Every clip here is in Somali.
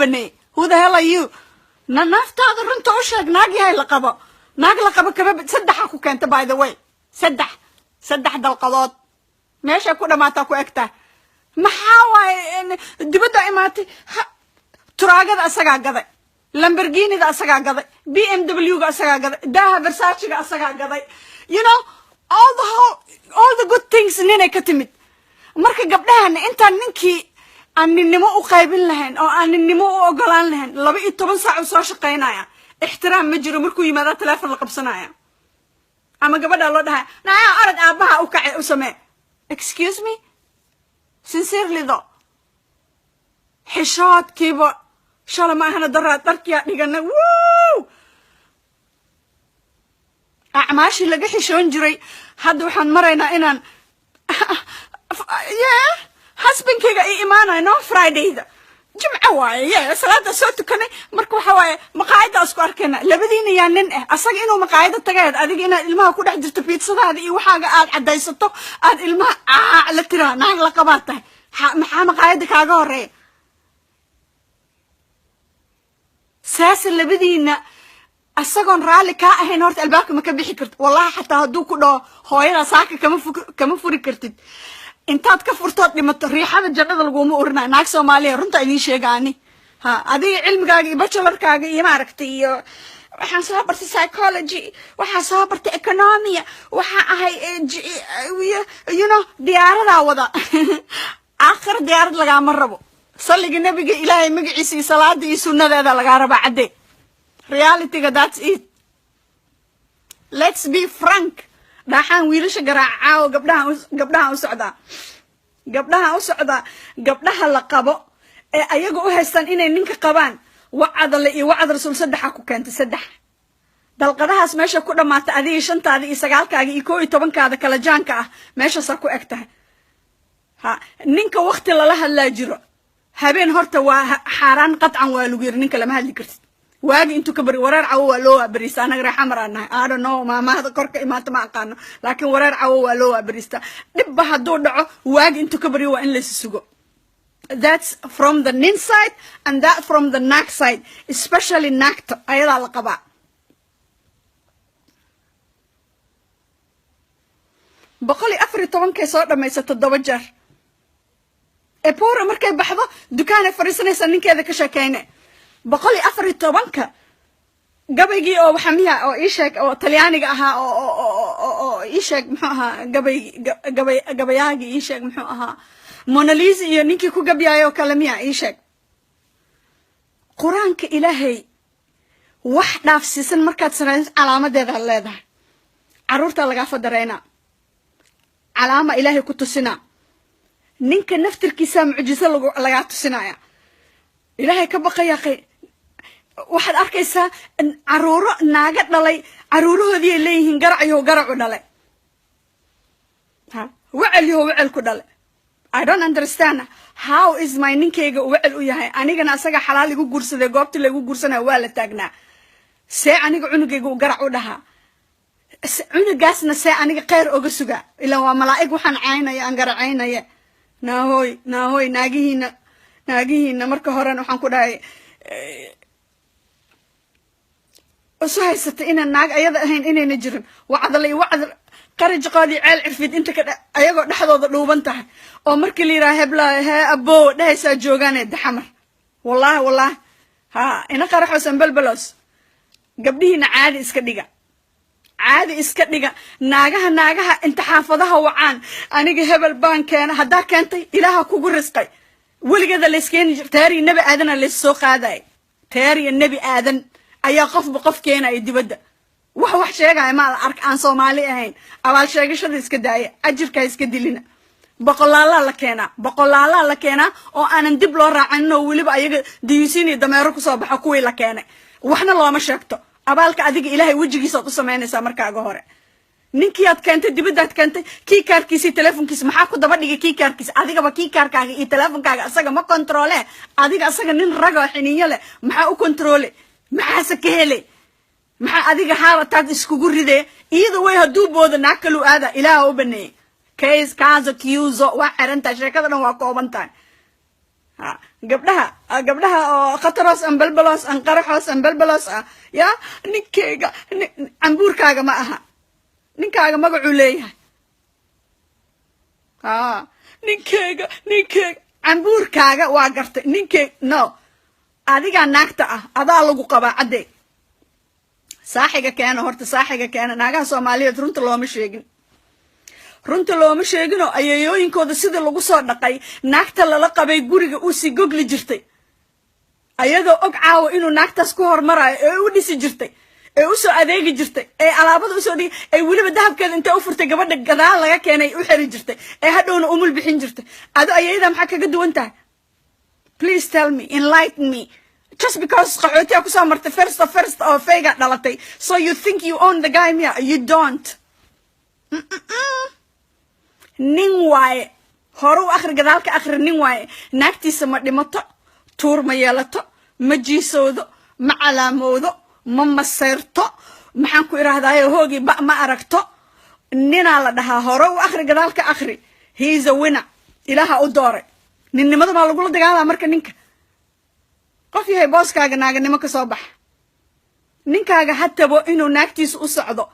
وبني who the hell are you نافت هذا رنت وشك ناقي هاي لقبه ناق لقبه كمان سدح أكو كنت by the way سدح ده القضاء ماشي أكو ما تاكو أكتر محاوى دبدا إماتي تراجع أسرع قضي لامبرجيني ده أسرع قضي BMW ده أسرع قضي ده فرساتشي ده أسرع قضي you know all the good things نينا كتمت مركب قبلها إن أنت ننكي أن النمو قايبين لهن أو أن النمو أقلان لهن لبي 8 ساعة وصاش قينايا احترام مجرى مركو يماذا تلافر لقبصنايا أما قبل الله ده نايا أرد أبها أوكع أسماء excuse me sincerely though حشات كيبا شاء ما هنا درات تركيا نيجنا ووو أعماشي لقى حشون جري هادو حن مرينا إنان yeah husband كيجا إيمانا no Friday ده جمعة واي yeah صلاة صوت كنا مركو حواي مقاعدة أسكار كنا لبدينا يانن أصلا إنه مقاعدة تجاهد أديك إنا المها كل حد تبيت صدا هذه وحاجة عدا يسطو أد المها على ترى نعل قباته محا مقاعدة كاجورة ساس اللي بدينا أصلاً رالي كأهين نورت الباك ما كبيحي كرت والله حتى هدوك ده هاينا ساكة كم فوري كرتد انتاد كفرتات لما الريحة الجنة القوم ورنا ناك سوماليا رنت أي شيء يعني ها أدي علم كاجي بachelor كاجي ما ركتي وحن صابرت psychology وحن صابرت economy وحن هاي you know ديار ذا وذا آخر ديار لقى مربو صلي النبي إلهي مقعسي صلاة دي سنة ذا لقى ربع عدي reality that's it let's be frank dhaxan wiilasha garaaca gabdhaha u socda gabdhaha la qabo ee ayaga u haystaan inay ninka qabaan wacad la iyo wacad rasuul saddex ku keentay saddex dalqadahaas meesha ku dhamaatay adiga shantaada iyo sagaalkaaga iyo 12kaada kala jaanka ah meesha sa ku egtahay ha ninka waqti la hadlaa jiro habeen horta waa xaraan qadcan waa lagu yiri ninka lama hadli kartid واجي انتو كبري ورار عوا لو بريستا انا راح امرنا I don't know ما هذا كرك ما قانو لكن ورار عوا لو بريستا دب هدو دعو واجي انتو كبري وان لسسوغو that's from the nin side and that from the nak side especially nak ايضا لقبا بقولي افري طبعا كيسو دميسه 7 جار ابور markay baxdo dukaan fariisanaysa ninkeeda ka sheekayna بقولي أفرد طبانك قبيجي أو حمية أو إيشك أو طلياني أها أو إيشك محوها قبياجي إيشك محوها موناليزي ينيكي كو قبيايا وكلاميا إيشك قرآنك إلهي واحدة في سيسن مركات سنة علامة ديها الليدة عرورتا لغافة درينا علامة إلهي كنتو سنة نينك نفتر كيسا معجزة لغاتو سنة إلهي كبقى يا أخي واحد أركيسا عرورو ناقد دلي عرورو هذي اللي هنقرعيو قرعو دلي ها وعل كدلي I don't understand how is my ninkeyga wacel u yahay anigana asaga xalaal igu guursaday goobta lagu guursanaa waa la taagnaa see aniga cunugeyga u garac u dhahaa cunugaasna see aniga kheyr oga suga ilaa waa malaa'ig waxaan caynaya aan garacaynaya naahoy naagihiina marka horena waxaan ku dhahay usu haysatay inaan naag ayada ahayn inayna jirin wacdalay wacdal qaraj qaadi ceel cirfid inta ka ayagoo dhaxdooda dhuuban tahay oo markii la yiraahdo heblaha abo dhaysa joogaanay daxamar wallahi ha ina qaraxosan balbalos gabdhiina caadi iska dhiga naagaha inta xaafadaha wacaan aniga hebel baan keena hadaa keentay ilaaha kugu risqay waligeeda la iskeen taari nabi aadan la soo qaaday taari nabi aadan ayaa qof keenay dibadda wax sheegay ma ark aan Soomaali ahayn abaal sheegashada iska daaya ajirka iska dilina boqolaala la keena oo aanan dib loo raacin oo waliba ayaga diyuusini dameero ku soo baxa kuwii la keenay waxna looma sheegto abaalka adiga ilaahay wajigiisa u sameynaysa markaaga hore ninkii aad keentay dibadaad keentay kii kaarkiisa telefonkiisa maxaa ku daba dhigay kii kaarkiisa adigaba kii kaarkaaga iyo telefonkaaga asaga ma controle adiga asaga nin raga xiniyo leh maxaa u controle maxaa ka helay maxaa adiga xaalataad iskugu riday iyadoo way haduu boodo naakalu aada ilaaha u baneey case kaza kiuzo waa xiranta sheekada dhan waa koobantahay gabdhaha oo khataroos an balbalos an qaraxoos an balbalos ya ninkeyga cambuurkaaga ma aha ninkaaga magacuu leeyahay ninkeyga cambuurkaaga waa gartay no adigaa naagta adaa lagu qabaa cadde saaxiga keena naagaha Soomaaliyeed runta looma sheegin oo ayayooyinkooda sida lagu soo dhaqay naagta lala qabay guriga uu si gogli jirtay ayadoo og caawo inuu naagtaas ku hormarayo ee u dhisi jirtay ee u soo adeegi jirtay ee alaabada u soo dhigay ee waliba dahabkeeda inta u furtay gabadha gadaal laga keenay u xiri jirtay ee hadhowna umul bixin jirtay adu ayayda maxaa kaga duwan tahay please tell me enlighten me just because qaxootiga ku soo martay first oo fayga dhalatay so you think you own the guy me you don't nin waaye horu akhri gadaalka akhri nin waaye naagtiisa ma dhimato tuur ma yeelato ma jiisoodo ma calaamoodo ma maseerto maxaan ku iraahdaa hoogi ma aragto nina la dhahaa horu akhri gadaalka akhri he is a winner ilaaha u dooray ninnimada ma lagu la dagaalaa marka ninka qof yahay booskaaga naaganimo ka soo bax ninkaaga hatabo inuu naagtiisa u socdo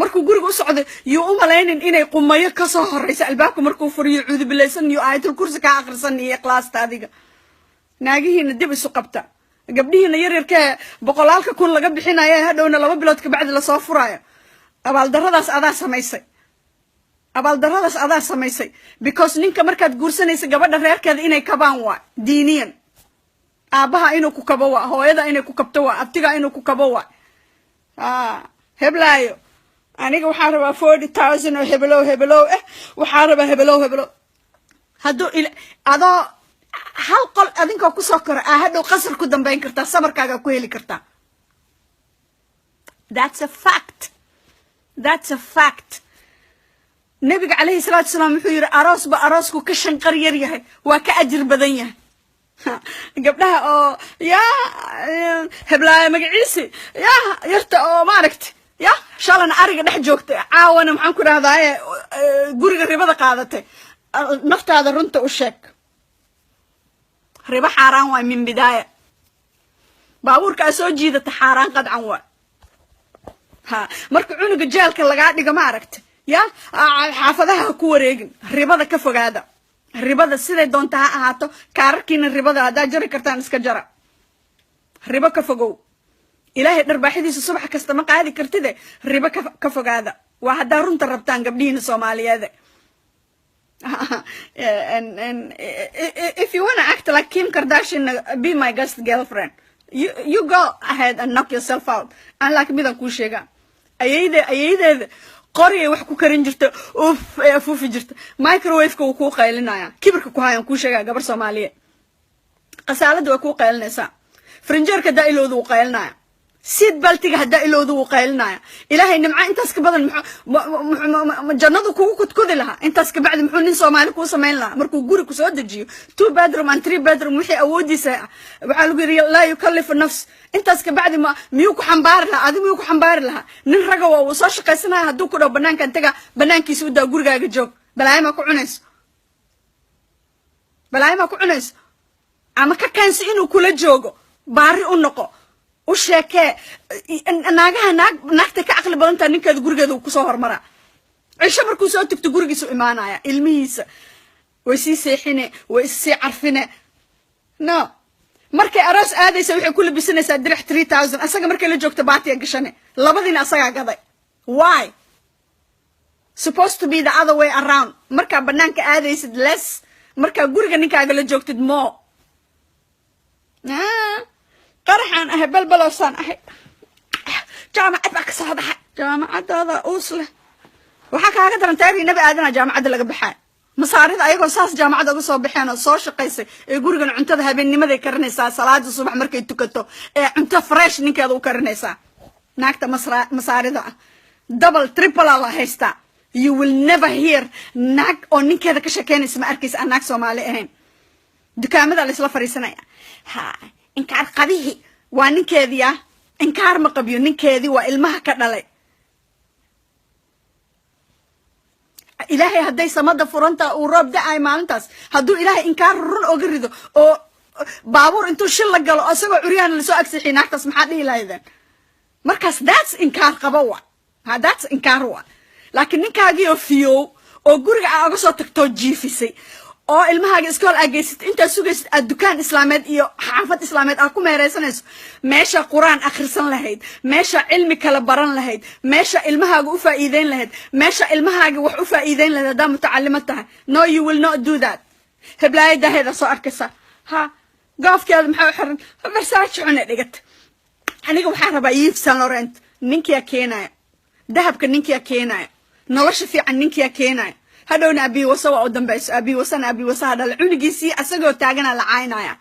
markuu guriga u socdo yuu u malaynin inay qumayo ka soo horeysa albaabka markuu furiyo cuudu bilaysan iyo aayatul kursi ka akhrisan iyo ikhlaasta adiga naagihiina dib isu qabta gabdhihiina yaryarka boqolaalka kun laga bixinayo hadhowna 2 bilood ka bacdi la soo furayo abaaldarradaas adaa samaysay because ninka markaad guursanaysa gabadha reerkeeda inay kabaan waa diiniyan aabaha inuu ku kabo waa hooyada inay ku kabto waa abtiga inuu ku kabo waa heblaayo aniga waxaan rabaa 40,000 oo hebelow waxaan rabaa hebelow hadduu adoo hal qol adinka ku soo kora hadhow qasar ku dambeyn kartaa sabarkaaga ku heli kartaa that's a fact nabiga calayhi salaatu wasalaam wuxuu yiri aroosku ka shanqar yar yahay waa ka ajir badan yahay gabdhaha oo heblaayo magaciisi yarta oo maaragtay shalana ariga dhex joogtay caawana maxaan ku raahdaa guriga ribada qaadatay naftaada runta u sheeg riba xaaraan waa min bidaaya baabuurka soo jiidata xaaraan qadcan waa marka cunuga jeelka laga dhigo ma aragtay xaafadaha ku wareegin ribada ka fogaada ribada siday doonta ha ahaato kaararkiina ribada hadaa jari kartaan iska jara ribo ka fogow ilaahay dharbaaxidiisa subax kasta ma qaadi kartide ribo ka fogaada waa hadaa runta rabtaan gabdhihiina Soomaaliyeed and if you want to act like Kim Kardashian be my guest girlfriend you go ahead and knock yourself out and like midan ku sheega ayaydeeda qoriye wax ku karin jirta afuufi jirta microwave-ka uu ku qaylinaya kibirka ku hayan ku sheega gabar Soomaaliyeed qasaalada waa ku qaylinaysa frinjeerka daa'iloodu u qaylinaya sid baltiga hada iloodu u qaylinaya ilaahay nimca intaas ka badan jannadu kugu kudkudi laha intaas ka bacdi muxuu nin Soomaali ku sameyn laha markuu guri ku soo dejiyo 2 bedroom and 3 bedroom wixii awoodiisa waxa lagu yiri la yukallifu nafs intaas ka bacdi miyuu ku xambaar laha adigu ku xambaar laha nin raga waa uu soo shaqaysanaya haduu ku dhaw banaanka taga banaankiisa u daa gurigaaga joog balaayma ku cunayso ama ka kaansi inuu kula joogo baari u noqo u sheekee naagta ka aqli badan tahay ninkeeda gurigeeda ku soo hormara cisho markuu soo tagto gurigiisa u imaanaya ilmihiisa way sii seexine way sii carfine no markay aroos aadaysa waxay ku labisanaysaa dirix 3000 asaga markay la joogto baatiya gashane labadiina asaga gaday why supposed to be the other way around marka banaanka aadaysid less marka guriga ninkaaga la joogtid more qaraxan balbaloosan jaamacad baa ka soo baxay jaamacadooda uusle waxa kaaga daran taariikh nabi aadana jaamacad laga baxay masaarida ayagoo saas jaamacad uga soo baxeen oo soo shaqaysay ee gurigan cuntada habeenimada karinaysaa salaada subax markay tukato ee cunto fresh ninkeeda u karinaysaa naagta masaarida double triple la haysta you will never hear naag oo ninkeeda ka shaqeynaysa ma arkaysa naag Soomaali ahayn dukaamada la isla fariisanaya inkaar qabihi waa ninkeedii inkaar ma qabiyo ninkeedii waa ilmaha ka dhalay ilaahay haday samada furanta uu roob da'ay maalintaas haduu ilaahay inkaar run oga rido oo baabuur intuu shil la galo asagoo curyahan la soo agsixi naagtaas maxaa dhihi lahaydeen markaas that's inkaar qaba wa ha that's inkaar wa laakiin ninkaagii oo fiyow oo guriga aa uga soo tagtoo jiifisay oo ilmahaaga iskool aa geysatay intaa sugaysid aad dukaan islaameed iyo xaafad islaameed aa ku meeraysanayso meesha quraan akhrisan lahayd meesha cilmi kala baran lahayd meesha ilmahaaga u faa'iideyn lahayd meesha ilmahaaga wax u faa'iideyn lahayd haddaa mutacalimo tahay no you will not do that heblaayadaheeda soo arkaysa ha goofkeeda maxaa u xiran versace cune dhigata aniga waxaan rabaa Yves Saint Laurent ninkiyaa keenaya dahabka ninkiyaa keenaya nolosha fiican ninkiyaa keenaya hadhowna abi wasa waa u dambayso abi wasa hadhala cunigiisii asagoo taagana la caynaya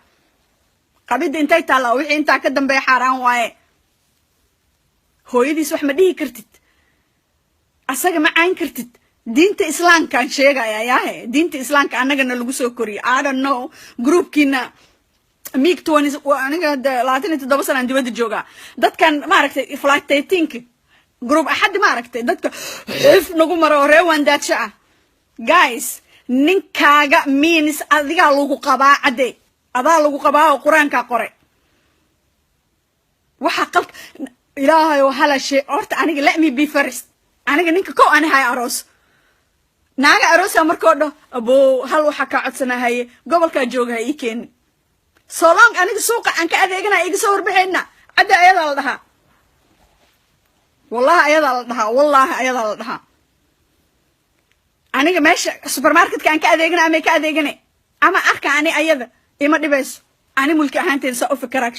qabida intay taala wixii intaa ka dambeeya xaaraan waaye hooyadiis wax ma dhihi kartid asaga ma cayn kartid diinta islaamkaan sheegaya yaahe diinta islaamka annagana lagu soo koriyo I don't know groupkiina mig 20 aniga 27 sano dibadda joogaa dadkan maaragtay flight 18 group axad maaragtay dadka xif nagu maro reewan daadsha ah guys ninkaaga means adiga lagu qabaa cade adaa lagu qabaa oo quraanka qoray waxa qalb ilaahay oo hala shay horta aniga let me be first aniga ninka ko aan hay aroos naaga aroos markoo dho abo hal waxa ka codsanahay gobolka jooga ii keen so long aniga suuqa aan ka adeegana iga soo warbixina cade ayada la dhaha wallahi ayada la dhaha aniga meesha supermarket kan ka adeegana ama arka ani ayada ima dhibayso ani mulki ahaanteed soo fikiraak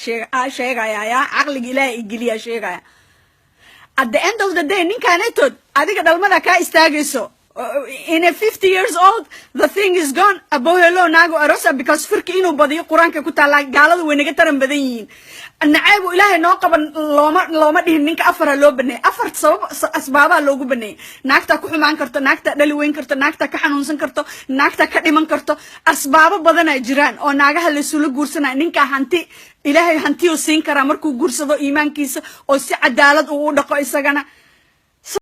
sheegaya ya aqliga ilaahay igiliya sheegaya at the end of the day ninkaanetood adiga dhalmada ka istaagayso in a 50 years old the thing is gone abo hello naago arosa because firki inuu badiyo quraanka ku taala gaalada way naga taran badan yihiin nacayb ilaahay noo qaban looma dhihin ninka afar loo banay afar sabab asbaaba loogu banay naagta ku xumaan karto naagta dhali weyn karto naagta ka xanuunsan karto naagta ka dhiman karto asbaabo badan ay jiraan oo naagaha la soo guursanay ninka hanti ilaahay hanti oo siin kara markuu guursado iimaankiisa oo si cadaalad uu u dhaqo isagana